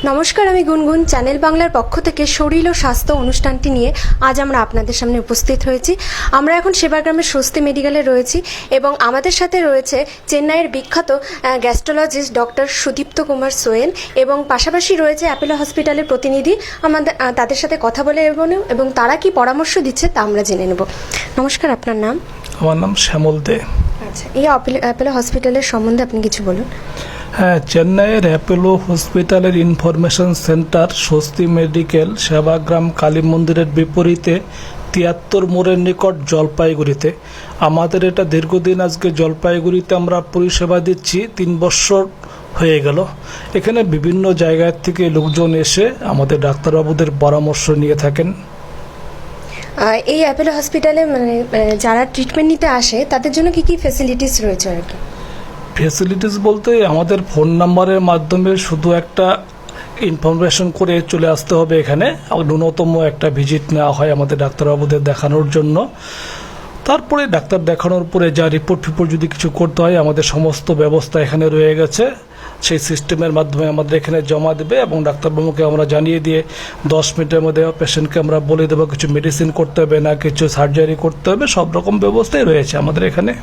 নমস্কার, আমি গুনগুন। চ্যানেল বাংলার পক্ষ থেকে শরীর ও স্বাস্থ্য অনুষ্ঠানটি নিয়ে আজ আমরা আপনাদের সামনে উপস্থিত হয়েছি। আমরা এখন সেবাগ্রামের স্বস্তি মেডিকেলে রয়েছি এবং আমাদের সাথে রয়েছে চেন্নাইয়ের বিখ্যাত গ্যাস্ট্রোলজিস্ট ডক্টর সুদীপ্ত কুমার সোয়েন এবং পাশাপাশি রয়েছে অ্যাপোলো হসপিটালের প্রতিনিধি। আমাদের তাদের সাথে কথা বলে এবং তারা কি পরামর্শ দিচ্ছে তা আমরা জেনে নেব। নমস্কার, আপনার নাম? আমার নাম শ্যামল দে। আচ্ছা, এই অ্যাপোলো হসপিটালের সম্বন্ধে আপনি কিছু বলুন। হ্যাঁ, চেন্নাইয়ের অ্যাপোলো হসপিটালের ইনফরমেশন সেন্টার স্বস্তি মেডিকেল সেবাগ্রাম কালী মন্দিরের বিপরীতে ৭৩ মোড়ের নিকট জলপাইগুড়িতে। আমাদের এটা দীর্ঘদিন আজকে জলপাইগুড়িতে আমরা পরিষেবা দিচ্ছি, 3 বছর হয়ে গেল। এখানে বিভিন্ন জায়গা থেকে লোকজন এসে আমাদের ডাক্তারবাবুদের পরামর্শ নিয়ে থাকেন। এই অ্যাপোলো হসপিটালে মানে যারা ট্রিটমেন্ট নিতে আসে তাদের জন্য কি কি ফ্যাসিলিটিস রয়েছে আর কি? ফ্যাসিলিটিস বলতে আমাদের ফোন নাম্বারের মাধ্যমে শুধু একটা ইনফরমেশন করে চলে আসতে হবে এখানে। ন্যূনতম একটা ভিজিট নেওয়া হয় আমাদের ডাক্তারবাবুদের দেখানোর জন্য। তারপরে ডাক্তার দেখানোর পরে যা রিপোর্ট যদি কিছু করতে হয়, আমাদের সমস্ত ব্যবস্থা এখানে রয়ে গেছে। সেই সিস্টেমের মাধ্যমে আমাদের এখানে জমা দেবে এবং ডাক্তারবাবুকে আমরা জানিয়ে দিয়ে 10 মিনিটের মধ্যে পেশেন্টকে আমরা বলে দেবো কিছু মেডিসিন করতে হবে না কিছু সার্জারি করতে হবে। সব রকম ব্যবস্থাই রয়েছে আমাদের এখানে।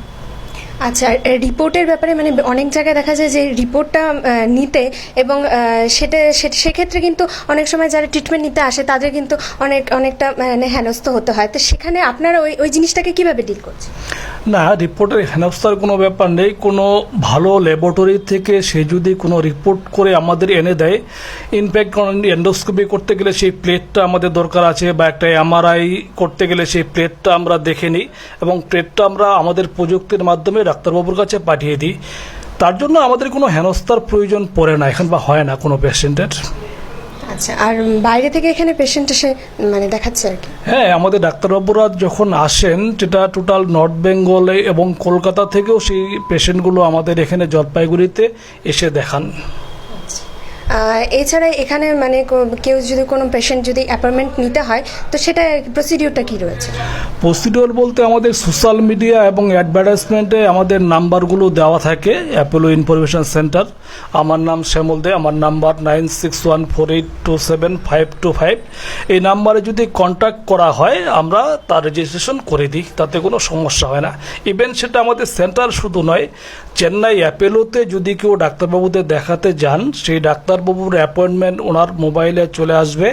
আচ্ছা, রিপোর্টের ব্যাপারে মানে অনেক জায়গায় দেখা যায় যে রিপোর্টটা নিতে এবং সেক্ষেত্রে কিন্তু অনেক সময় যারা ট্রিটমেন্ট নিতে আসে তাদের কিন্তু অনেকটা মানে হেনস্থ হতে হয়। তো সেখানে আপনারা ওই জিনিসটাকে কিভাবে ডিল করছেন? না, রিপোর্টের হেনস্থার কোনো ব্যাপার নেই। কোনো ভালো ল্যাবরেটরি থেকে সে যদি কোনো রিপোর্ট করে আমাদের এনে দেয়, ইনফ্যাক্ট এন্ডোস্কোপি করতে গেলে সেই প্লেটটা আমাদের দরকার আছে বা একটা এমআরআই করতে গেলে সেই প্লেটটা আমরা দেখে নিই এবং প্লেটটা আমরা আমাদের প্রযুক্তির মাধ্যমে ডাক্তারবাবুর কাছে পাঠিয়ে দিই। তার জন্য আমাদের কোনো হেনস্থার প্রয়োজন পড়ে না এখন বা হয় না কোনো পেশেন্টের। আচ্ছা, আর বাইরে থেকে এখানে পেশেন্ট এসে মানে দেখাচ্ছে আর কি? হ্যাঁ, আমাদের ডাক্তারবাবুরা যখন আসেন সেটা টোটাল নর্থ বেঙ্গলে এবং কলকাতা থেকেও সেই পেশেন্টগুলো আমাদের এখানে জলপাইগুড়িতে এসে দেখান। এছাড়া এখানে মানে কেউ যদি কোনো পেশেন্ট যদি অ্যাপয়েন্টমেন্ট নিতে হয় তো সেটা প্রসিডিওরটা কি রয়েছে? প্রসিডিওর বলতে আমাদের সোশ্যাল মিডিয়া এবং অ্যাডভার্টাইজমেন্টে আমাদের নাম্বারগুলো দেওয়া থাকে। অ্যাপোলো ইনফরমেশন সেন্টার, আমার নাম শ্যামল দে, আমার নাম্বার 9614827525। এই নাম্বারে যদি কন্ট্যাক্ট করা হয় আমরা তার রেজিস্ট্রেশন করে দিই, তাতে কোনো সমস্যা হয় না। ইভেন সেটা আমাদের সেন্টার শুধু নয়, চেন্নাই অ্যাপোলোতে যদি কেউ ডাক্তারবাবুদের দেখাতে যান সেই ডাক্তারবাবুর অ্যাপয়েন্টমেন্ট ওনার মোবাইলে চলে আসবে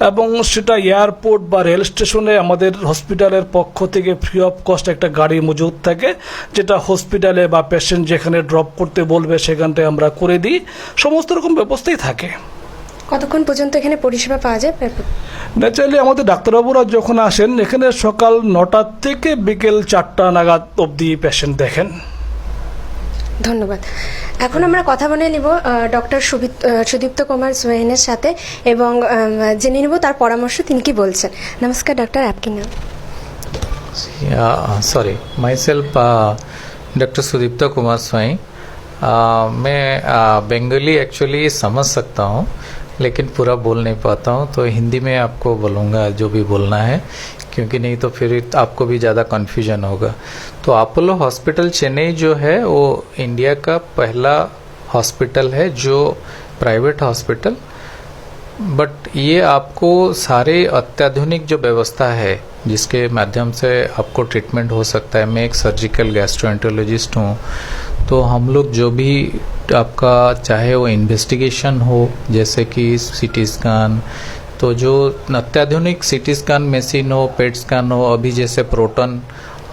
এবং সেটা এয়ারপোর্ট বা রেল স্টেশনে আমাদের হসপিটালের পক্ষ থেকে ফ্রি অফ কস্ট একটা গাড়ি মজুদ থাকে, যেটা হসপিটালে বা পেশেন্ট যেখানে ড্রপ করতে বলবে সেখানটায় আমরা করে দিই। সমস্ত রকম ব্যবস্থাই থাকে। কতক্ষণ পর্যন্ত এখানে পরিষেবা পাওয়া যায়? ন্যাচারালি আমাদের ডাক্তারবাবুরা যখন আসেন এখানে সকাল 9টা থেকে বিকেল 4টা নাগাদ অবধি পেশেন্ট দেখেন। ধন্যবাদ। এখন আমরা কথা বলে নিব ডক্টর সুদীপ্ত কুমার সোয়েনের সাথে এবং জেনে নিব তার পরামর্শ তিনি কি বলছেন। নমস্কার ডক্টর, आपकी नाम? Sorry, myself doctor Sudipta Kumar Swain. मैं बंगाली एक्चुअली समझ सकता हूँ लेकिन पूरा बोल नहीं पाता हूँ, तो हिंदी में आपको बोलूँगा जो भी बोलना है, क्योंकि नहीं तो फिर आपको भी ज़्यादा कन्फ्यूजन होगा। तो अपोलो हॉस्पिटल चेन्नई जो है वो इंडिया का पहला हॉस्पिटल है जो प्राइवेट हॉस्पिटल, बट ये आपको सारे अत्याधुनिक जो व्यवस्था है जिसके माध्यम से आपको ट्रीटमेंट हो सकता है। मैं एक सर्जिकल गैस्ट्रोएंटरोलॉजिस्ट हूँ, तो हम लोग जो भी आपका चाहे वो इन्वेस्टिगेशन हो जैसे कि सीटी स्कैन, तो जो अत्याधुनिक सीटी स्कैन मशीन हो, पेट स्कैन हो, अभी जैसे प्रोटॉन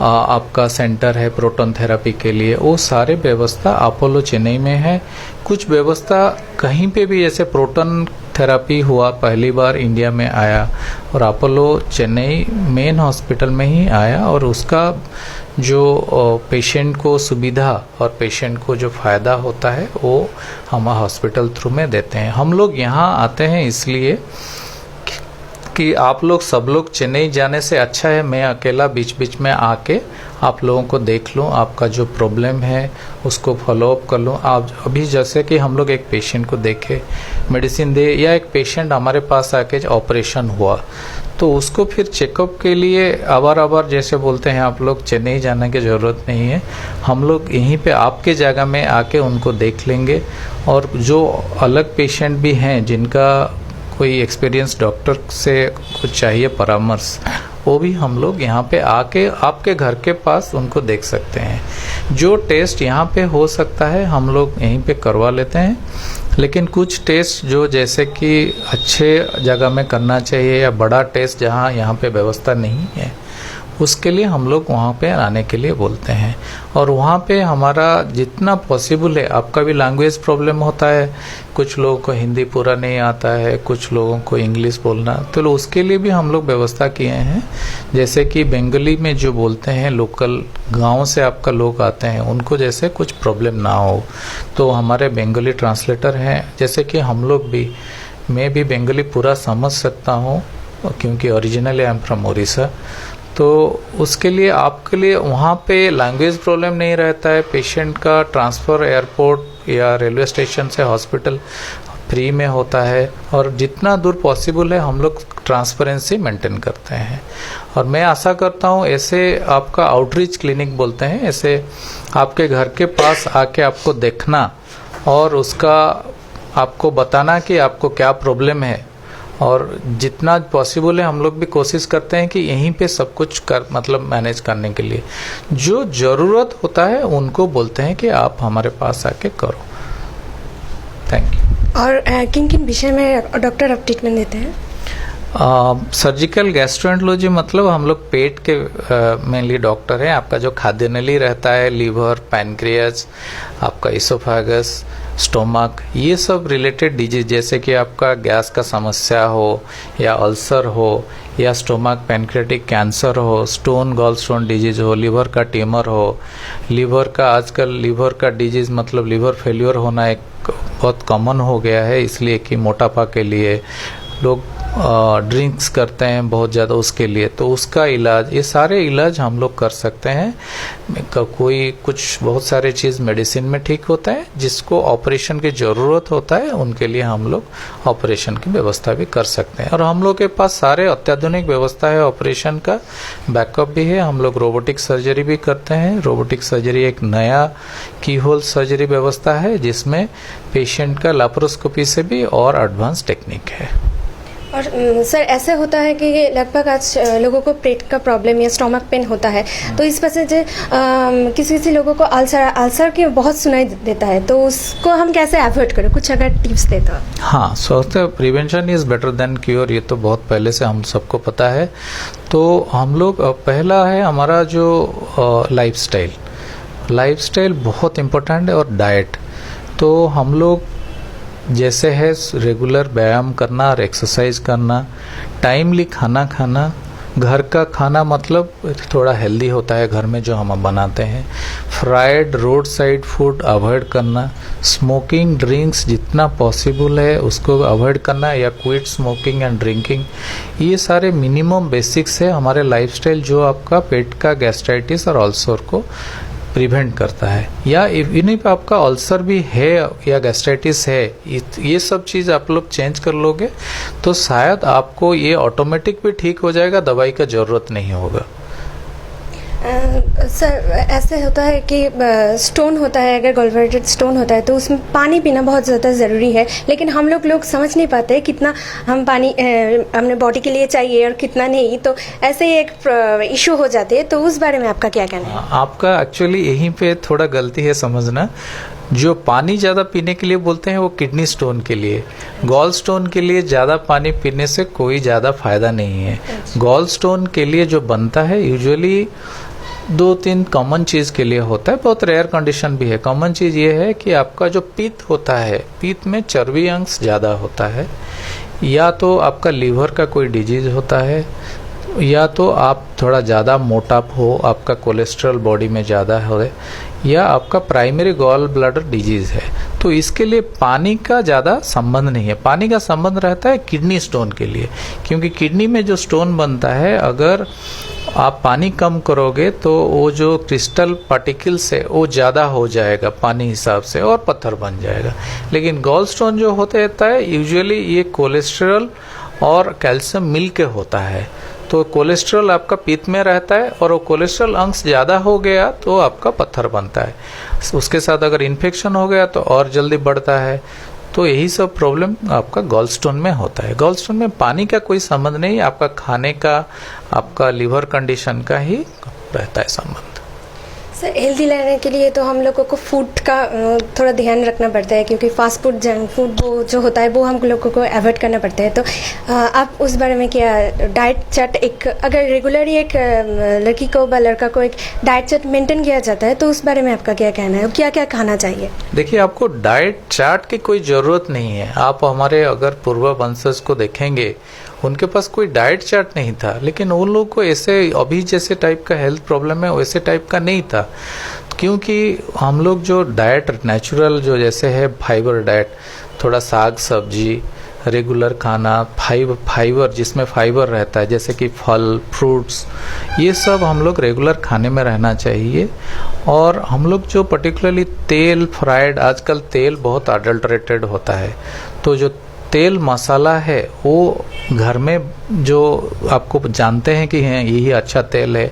आपका सेंटर है प्रोटॉन थेरापी के लिए, वो सारे व्यवस्था अपोलो चेन्नई में है। कुछ व्यवस्था कहीं पे भी जैसे प्रोटॉन थेरापी हुआ पहली बार इंडिया में आया और अपोलो चेन्नई मेन हॉस्पिटल में ही आया, और उसका जो पेशेंट को सुविधा और पेशेंट को जो फ़ायदा होता है वो हम हॉस्पिटल थ्रू में देते हैं। हम लोग यहाँ आते हैं इसलिए कि आप लोग सब लोग चेन्नई जाने से अच्छा है मैं अकेला बीच बीच में आके आप लोगों को देख लूँ, आपका जो प्रॉब्लम है उसको फॉलोअप कर लूँ। आप अभी जैसे कि हम लोग एक पेशेंट को देखे, मेडिसिन दे, या एक पेशेंट हमारे पास आके ऑपरेशन हुआ तो उसको फिर चेकअप के लिए आबार जैसे बोलते हैं आप लोग चेन्नई जाने की ज़रूरत नहीं है, हम लोग यहीं पे आपके जगह में आके उनको देख लेंगे। और जो अलग पेशेंट भी हैं जिनका कोई एक्सपीरियंस डॉक्टर से कुछ चाहिए परामर्श, वो भी हम लोग यहाँ पे आके आपके घर के पास उनको देख सकते हैं। जो टेस्ट यहाँ पे हो सकता है हम लोग यहीं पे करवा लेते हैं, लेकिन कुछ टेस्ट जो जैसे कि अच्छे जगह में करना चाहिए या बड़ा टेस्ट जहाँ यहाँ पे व्यवस्था नहीं है, उसके लिए हम लोग वहाँ पे आने के लिए बोलते हैं। और वहाँ पे हमारा जितना पॉसिबल है, आपका भी लैंग्वेज प्रॉब्लम होता है, कुछ लोगों को हिंदी पूरा नहीं आता है, कुछ लोगों को इंग्लिश बोलना, तो उसके लिए भी हम लोग व्यवस्था किए हैं। जैसे कि बंगाली में जो बोलते हैं, लोकल गांव से आपका लोग आते हैं, उनको जैसे कुछ प्रॉब्लम ना हो तो हमारे बंगाली ट्रांसलेटर हैं। जैसे कि हम लोग भी, मैं भी बंगाली पूरा समझ सकता हूँ क्योंकि originally I am from Orissa, तो उसके लिए आपके लिए वहाँ पे लैंग्वेज प्रॉब्लम नहीं रहता है। पेशेंट का ट्रांसफ़र एयरपोर्ट या रेलवे स्टेशन से हॉस्पिटल फ्री में होता है, और जितना दूर पॉसिबल है हम लोग ट्रांसपेरेंसी मेंटेन करते हैं। और मैं आशा करता हूँ ऐसे आपका आउटरीच क्लिनिक बोलते हैं, ऐसे आपके घर के पास आके आपको देखना और उसका आपको बताना कि आपको क्या प्रॉब्लम है, और जितना पॉसिबल है हम लोग भी कोशिश करते हैं कि यहीं पे सब कुछ कर मतलब मैनेज करने के लिए जो ज़रूरत होता है उनको बोलते हैं कि आप हमारे पास आके करो। Thank you. और किन किन विषय में डॉक्टर अब ट्रीटमेंट देते हैं? सर्जिकल गैस्ट्रोएंटरोलॉजी मतलब हम लोग पेट के मेनली डॉक्टर हैं। आपका जो खाद्य नली रहता है, लीवर, पैनक्रियाज, आपका इसोफेगस, स्टोमक, ये सब रिलेटेड डिजीज, जैसे कि आपका गैस का समस्या हो या अल्सर हो या स्टोमक पैनक्रियाटिक कैंसर हो, स्टोन गॉल स्टोन डिजीज हो, लीवर का ट्यूमर हो, लीवर का आजकल लीवर का डिजीज मतलब लीवर फेल्योर होना एक बहुत कॉमन हो गया है, इसलिए कि मोटापा के लिए लोग ड्रिंक्स करते हैं बहुत ज़्यादा, उसके लिए तो उसका इलाज, ये सारे इलाज हम लोग कर सकते हैं। कोई कुछ बहुत सारे चीज़ मेडिसिन में ठीक होता है, जिसको ऑपरेशन की ज़रूरत होता है उनके लिए हम लोग ऑपरेशन की व्यवस्था भी कर सकते हैं। और हम लोग के पास सारे अत्याधुनिक व्यवस्था है, ऑपरेशन का बैकअप भी है। हम लोग रोबोटिक सर्जरी भी करते हैं। रोबोटिक सर्जरी एक नया की होल सर्जरी व्यवस्था है जिसमें पेशेंट का लैप्रोस्कोपी से भी और एडवांस टेक्निक है। और सर ऐसे होता है कि लगभग आज लोगों को पेट का प्रॉब्लम या स्टोमक पेन होता है, तो इस वजह से किसी किसी लोगों को अल्सर की बहुत सुनाई देता है, तो उसको हम कैसे अवॉइड करें? कुछ अगर टिप्स दे तो। हाँ, सोचते prevention is better than cure, ये तो बहुत पहले से हम सबको पता है। तो हम लोग पहला है हमारा जो लाइफस्टाइल बहुत इम्पोर्टेंट है, और डाइट। तो हम लोग जैसे है रेगुलर व्यायाम करना और एक्सरसाइज करना, टाइमली खाना खाना, घर का खाना मतलब थोड़ा हेल्दी होता है घर में जो हम बनाते हैं, fried road side food avoid करना, स्मोकिंग ड्रिंक्स जितना पॉसिबल है उसको अवॉइड करना या क्विट स्मोकिंग एंड ड्रिंकिंग, ये सारे मिनिमम बेसिक्स है हमारे लाइफस्टाइल जो आपका पेट का गैस्ट्राइटिस और अल्सर को प्रिवेंट करता है। या इन्हीं पे आपका अल्सर भी है या गैस्ट्राइटिस है, ये सब चीज़ आप लोग चेंज कर लोगे तो शायद आपको ये ऑटोमेटिक भी ठीक हो जाएगा, दवाई का ज़रूरत नहीं होगा। सर ऐसे होता है कि स्टोन होता है, अगर गॉलब्लैडर स्टोन होता है तो उसमें पानी पीना बहुत ज़्यादा ज़रूरी है, लेकिन हम लोग समझ नहीं पाते कितना हम पानी अपने बॉडी के लिए चाहिए और कितना नहीं, तो ऐसे ही एक इशू हो जाते हैं, तो उस बारे में आपका क्या कहना है? आपका एक्चुअली यहीं पे थोड़ा गलती है समझना। जो पानी ज़्यादा पीने के लिए बोलते हैं वो किडनी स्टोन के लिए, गॉल स्टोन के लिए ज़्यादा पानी पीने से कोई ज़्यादा फायदा नहीं है। गॉल स्टोन के लिए जो बनता है यूजुअली 2-3 कॉमन चीज़ के लिए होता है, बहुत रेयर कंडीशन भी है। कॉमन चीज़ ये है कि आपका जो पित्त होता है, पित्त में चर्बी अंश ज़्यादा होता है, या तो आपका लीवर का कोई डिजीज होता है, या तो आप थोड़ा ज़्यादा मोटा हो, आपका कोलेस्ट्रॉल बॉडी में ज़्यादा है, या आपका प्राइमरी गॉल ब्लैडर डिजीज़ है, तो इसके लिए पानी का ज़्यादा संबंध नहीं है। पानी का संबंध रहता है किडनी स्टोन के लिए, क्योंकि किडनी में जो स्टोन बनता है, अगर आप पानी कम करोगे तो वो जो क्रिस्टल पार्टिकल्स है वो ज़्यादा हो जाएगा पानी हिसाब से और पत्थर बन जाएगा। लेकिन गॉल स्टोन जो होता है यूजुअली ये कोलेस्ट्रॉल और कैल्शियम मिल के होता है। तो कोलेस्ट्रॉल आपका पित्त में रहता है और वो कोलेस्ट्रॉल अंश ज़्यादा हो गया तो आपका पत्थर बनता है। उसके साथ अगर इन्फेक्शन हो गया तो और जल्दी बढ़ता है। तो यही सब प्रॉब्लम आपका गॉल स्टोन में होता है। गॉल स्टोन में पानी का कोई संबंध नहीं, आपका खाने का, आपका लिवर कंडीशन का ही रहता है संबंध। सर, हेल्दी रहने के लिए तो हम लोगों को फूड का थोड़ा ध्यान रखना पड़ता है, क्योंकि फास्ट फूड, जंक फूड वो जो होता है वो हम लोगों को अवॉइड करना पड़ता है। तो आप उस बारे में क्या डाइट चार्ट, एक अगर रेगुलरली एक लड़की को व लड़का को एक डाइट चार्ट मेंटेन किया जाता है तो उस बारे में आपका क्या कहना है, क्या क्या खाना चाहिए? देखिए, आपको डाइट चार्ट की कोई ज़रूरत नहीं है। आप हमारे अगर पूर्व वंशज को देखेंगे, उनके पास कोई डाइट चार्ट नहीं था, लेकिन उन लोग को ऐसे अभी जैसे टाइप का हेल्थ प्रॉब्लम है वैसे टाइप का नहीं था, क्योंकि हम लोग जो डाइट नेचुरल जो जैसे है फाइबर डाइट, थोड़ा साग सब्जी, रेगुलर खाना, फाइबर जिसमें फाइबर रहता है जैसे कि फल, फ्रूट्स, ये सब हम लोग रेगुलर खाने में रहना चाहिए। और हम लोग जो पर्टिकुलरली तेल फ्राइड, आजकल तेल बहुत अडल्टरेटेड होता है, तो जो तेल मसाला है वो घर में जो आपको जानते हैं कि हैं यही अच्छा तेल है,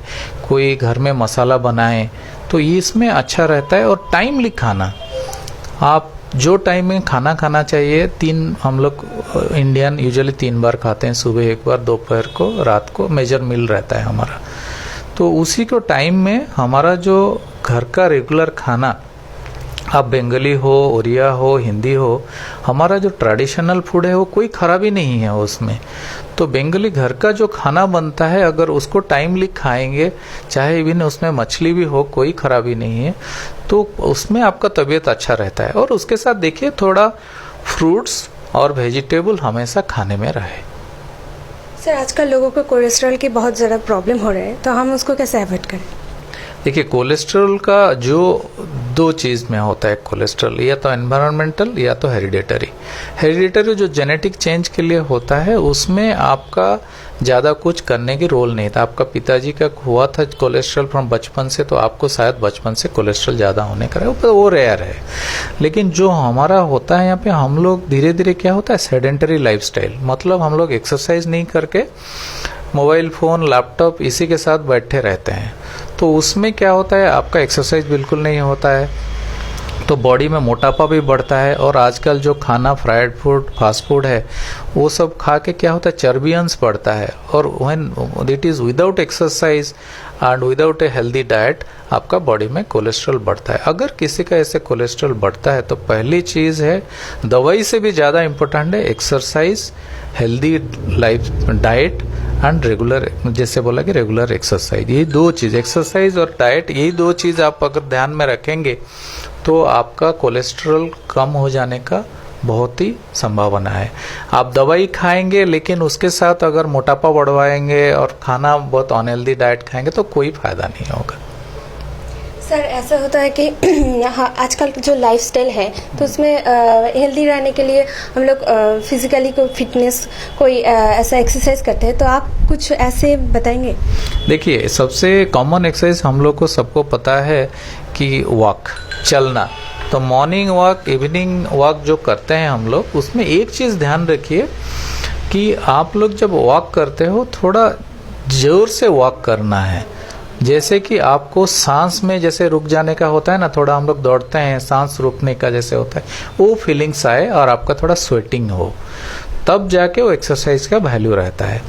कोई घर में मसाला बनाए तो ये इसमें अच्छा रहता है। और टाइमली खाना, आप जो टाइम में खाना खाना चाहिए, हम लोग इंडियन यूजुअली 3 बार खाते हैं, सुबह 1 बार, दोपहर को, रात को मेजर मील रहता है हमारा। तो उसी को टाइम में हमारा जो घर का रेगुलर खाना, आप बंगाली हो, उड़िया हो, हिंदी हो, हमारा जो ट्रेडिशनल फूड है वो कोई खराबी नहीं है उसमें। तो बंगाली घर का जो खाना बनता है अगर उसको टाइमली खाएंगे, चाहे इवन उसमें मछली भी हो, कोई खराबी नहीं है, तो उसमें आपका तबीयत अच्छा रहता है। और उसके साथ देखिए थोड़ा फ्रूट्स और वेजिटेबल हमेशा खाने में रहे। सर, आजकल लोगों को कोलेस्ट्रॉल की बहुत ज़्यादा प्रॉब्लम हो रहा है, तो हम उसको कैसे अवॉइड करें? देखिए, कोलेस्ट्रॉल का जो 2 चीज़ में होता है कोलेस्ट्रॉल, या तो एनवायरमेंटल या तो हेरिडेटरी। हेरिडेटरी जो जेनेटिक चेंज के लिए होता है उसमें आपका ज़्यादा कुछ करने की रोल नहीं था। आपका पिताजी का हुआ था कोलेस्ट्रॉल फ्रॉम बचपन से, तो आपको शायद बचपन से कोलेस्ट्रॉल ज़्यादा होने का है, वो रेयर है। लेकिन जो हमारा होता है यहाँ पे, हम लोग धीरे धीरे क्या होता है, सेडेंटरी लाइफस्टाइल, मतलब हम लोग एक्सरसाइज नहीं करके मोबाइल फ़ोन, लैपटॉप इसी के साथ बैठे रहते हैं। तो उसमें क्या होता है, आपका एक्सरसाइज बिल्कुल नहीं होता है, तो बॉडी में मोटापा भी बढ़ता है। और आजकल जो खाना फ्राइड फूड, फास्ट फूड है, वो सब खा के क्या होता है, चर्बी अंश बढ़ता है। और when it is without exercise and without a healthy diet, आपका बॉडी में कोलेस्ट्रॉल बढ़ता है। अगर किसी का ऐसे कोलेस्ट्रॉल बढ़ता है तो पहली चीज़ है, दवाई से भी ज़्यादा इम्पोर्टेंट है exercise, healthy life diet and regular, जैसे बोला कि रेगुलर एक्सरसाइज। ये 2 चीज़, एक्सरसाइज और डाइट, यही 2 चीज़ आप अगर ध्यान में रखेंगे तो आपका कोलेस्ट्रॉल कम हो जाने का बहुत ही संभावना है। आप दवाई खाएंगे लेकिन उसके साथ अगर मोटापा बढ़वाएंगे और खाना बहुत अनहेल्दी डाइट खाएंगे तो कोई फायदा नहीं होगा। सर, ऐसा होता है कि हाँ, आजकल जो लाइफस्टाइल है तो उसमें हेल्दी रहने के लिए हम लोग फिजिकली कोई फिटनेस, कोई ऐसा एक्सरसाइज करते हैं, तो आप कुछ ऐसे बताएंगे? देखिए, सबसे कॉमन एक्सरसाइज हम लोग को सबको पता है कि वॉक, चलना। तो मॉर्निंग वॉक, इवनिंग वॉक जो करते हैं हम लोग, उसमें एक चीज़ ध्यान रखिए कि आप लोग जब वॉक करते हो थोड़ा जोर से वॉक करना है। जैसे कि आपको सांस में जैसे रुक जाने का होता है ना, थोड़ा हम लोग दौड़ते हैं, सांस रुकने का जैसे होता है, वो फीलिंग्स आए और आपका थोड़ा स्वेटिंग हो, तब जाके वो एक्सरसाइज का वैल्यू रहता है।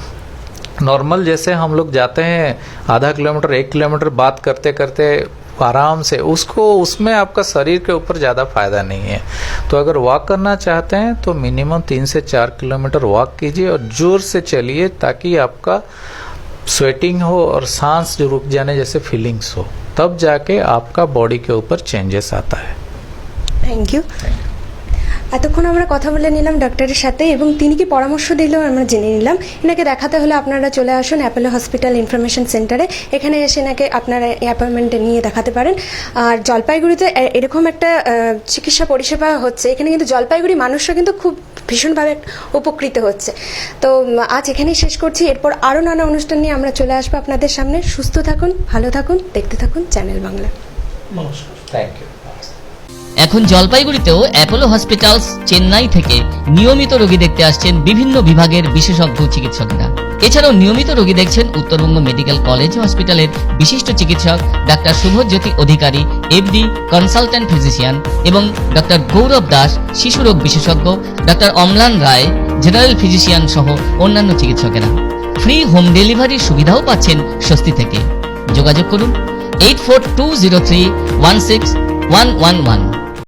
नॉर्मल जैसे हम लोग जाते हैं आधा किलोमीटर 1 किलोमीटर बात करते करते आराम से, उसमें आपका शरीर के ऊपर ज़्यादा फायदा नहीं है। तो अगर वॉक करना चाहते हैं तो मिनिमम 3 से 4 किलोमीटर वॉक कीजिए और जोर से चलिए, ताकि आपका स्वेटिंग हो और सांस जो रुक जाने जैसे फीलिंग्स हो, तब जाके आपका बॉडी के ऊपर चेंजेस आता है। Thank you. এতক্ষণ আমরা কথা বলে নিলাম ডক্টরের সাথে এবং তিনি কি পরামর্শ দিলেও আমরা জেনে নিলাম। এনাকে দেখাতে হলে আপনারা চলে আসুন অ্যাপোলো হসপিটাল ইনফরমেশন সেন্টারে, এখানে এসে এনাকে আপনারা অ্যাপয়েন্টমেন্টে নিয়ে দেখাতে পারেন। আর জলপাইগুড়িতে এরকম একটা চিকিৎসা পরিষেবা হচ্ছে, এখানে কিন্তু জলপাইগুড়ি মানুষরা কিন্তু খুব ভীষণভাবে উপকৃত হচ্ছে। তো আজ এখানেই শেষ করছি, এরপর আরও নানা অনুষ্ঠান নিয়ে আমরা চলে আসবো আপনাদের সামনে। সুস্থ থাকুন, ভালো থাকুন, দেখতে থাকুন চ্যানেল বাংলা। নমস্কার। Thank you. এখন জলপাইগুড়িতেও অ্যাপোলো হসপিটালস চেন্নাই থেকে নিয়মিত রোগী দেখতে আসছেন বিভিন্ন বিভাগের বিশেষজ্ঞ চিকিৎসকরা। এছাড়াও নিয়মিত রোগী দেখছেন উত্তরবঙ্গ মেডিকেল কলেজ ও হসপিটালের বিশিষ্ট চিকিৎসক ডাক্তার শুভজ্যোতি অধিকারী, এফডি কনসালট্যান্ট ফিজিশিয়ান, এবং ডাক্তার গৌরব দাস, শিশুরোগ বিশেষজ্ঞ, ডাক্তার অম্লান রায়, জেনারেল ফিজিশিয়ান সহ অন্যান্য চিকিৎসকেরা। ফ্রি হোম ডেলিভারির সুবিধাও পাচ্ছেন স্বস্তি থেকে। যোগাযোগ করুন 8420316111।